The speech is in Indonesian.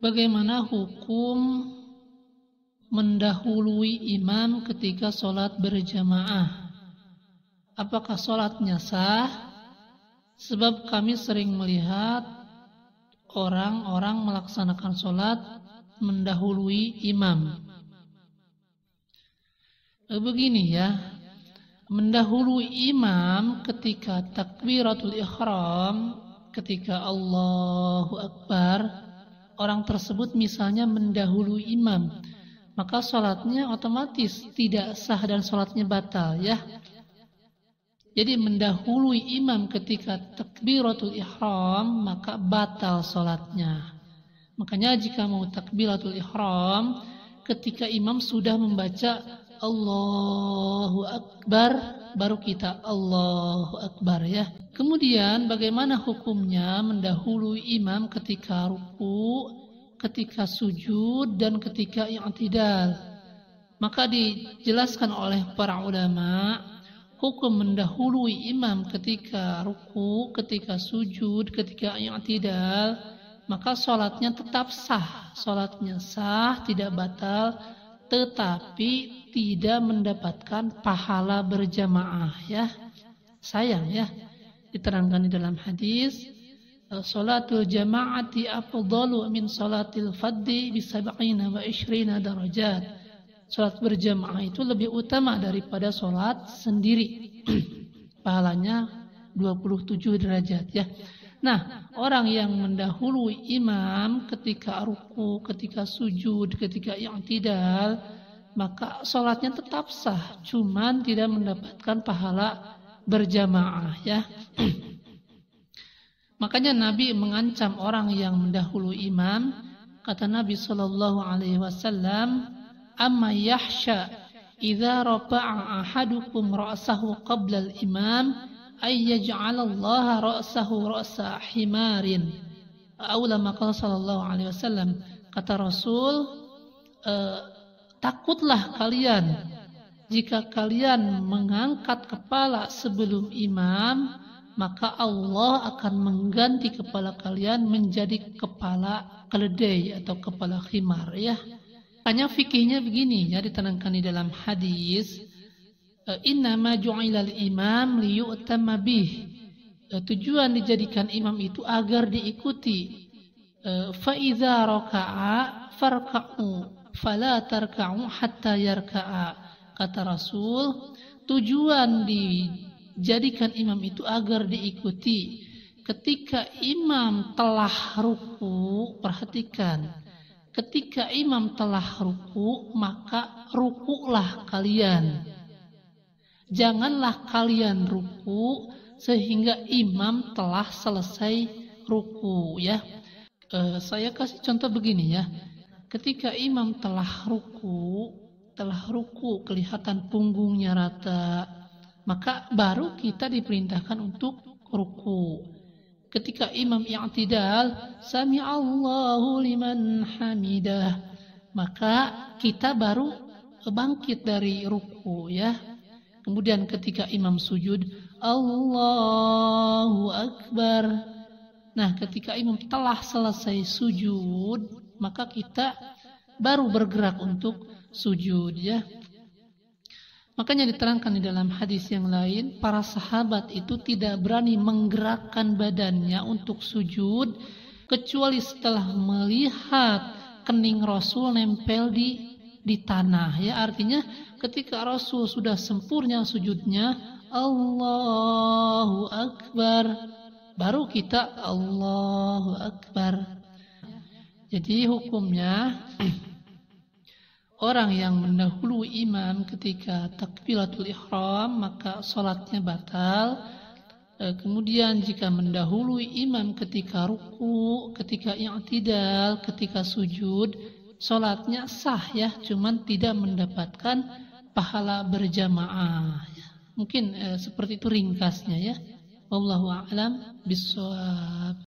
Bagaimana hukum mendahului imam ketika sholat berjamaah? Apakah sholatnya sah? Sebab kami sering melihat orang-orang melaksanakan sholat mendahului imam. Begini ya, mendahului imam ketika takbiratul ihram, ketika Allahu Akbar, orang tersebut misalnya mendahului imam, maka sholatnya otomatis tidak sah dan sholatnya batal ya. Jadi mendahului imam ketika takbiratul ihram maka batal sholatnya. Makanya jika mau takbiratul ihram, ketika imam sudah membaca Allahu Akbar, baru kita Allahu Akbar ya. Kemudian bagaimana hukumnya mendahului imam ketika ruku, ketika sujud, dan ketika i'tidal? Maka dijelaskan oleh para ulama, hukum mendahului imam ketika ruku, ketika sujud, ketika i'tidal, maka sholatnya tetap sah. Sholatnya sah, tidak batal, tetapi tidak mendapatkan pahala berjamaah ya. Sayang ya, diterangkan di dalam hadis, salatul jama'ati afdalu min salatil fadhi bi 27 darajat. Salat berjamaah itu lebih utama daripada salat sendiri. Pahalanya 27 derajat ya. Nah, orang yang mendahului imam ketika ruku, ketika sujud, ketika i'tidal, maka sholatnya tetap sah, cuman tidak mendapatkan pahala berjamaah ya. Makanya Nabi mengancam orang yang mendahului imam. Kata Nabi SAW, amma yahsha idza rafa'a ahadukum ra'sahu qabla al-imam ay yaj'alallaha ra'sahu ra'sa himarin. Aulama qala sallallahu alaihi wasallam, kata Rasul, takutlah kalian jika kalian mengangkat kepala sebelum imam, maka Allah akan mengganti kepala kalian menjadi kepala keledai atau kepala khimar ya. Hanya fikihnya begini ya, diterangkan di dalam hadis, innama ju'ilal imam liyu'tamma bih. Tujuan dijadikan imam itu agar diikuti. Fa idza raka'a farka'u fala tarka'u hatta yarka'a. Kata Rasul, tujuan dijadikan imam itu agar diikuti. Ketika imam telah ruku, perhatikan, ketika imam telah ruku, maka rukulah kalian. Janganlah kalian ruku sehingga imam telah selesai ruku ya. Saya kasih contoh begini ya. Ketika imam telah ruku kelihatan punggungnya rata, maka baru kita diperintahkan untuk ruku. Ketika imam i'tidal, sami'allahu liman hamidah, maka kita baru bangkit dari ruku ya. Kemudian ketika imam sujud, Allahu Akbar. Nah, ketika imam telah selesai sujud, maka kita baru bergerak untuk sujud ya. Makanya diterangkan di dalam hadis yang lain, para sahabat itu tidak berani menggerakkan badannya untuk sujud kecuali setelah melihat kening Rasul nempel di tanah ya. Artinya ketika Rasul sudah sempurna sujudnya, Allahu Akbar, baru kita Allahu Akbar. Jadi hukumnya orang yang mendahului imam ketika takbiratul ihram maka sholatnya batal. Kemudian jika mendahului imam ketika ruku, ketika i'tidal, ketika sujud, sholatnya sah ya, cuman tidak mendapatkan pahala berjamaah. Mungkin seperti itu ringkasnya ya. Wallahu a'lam bishawab.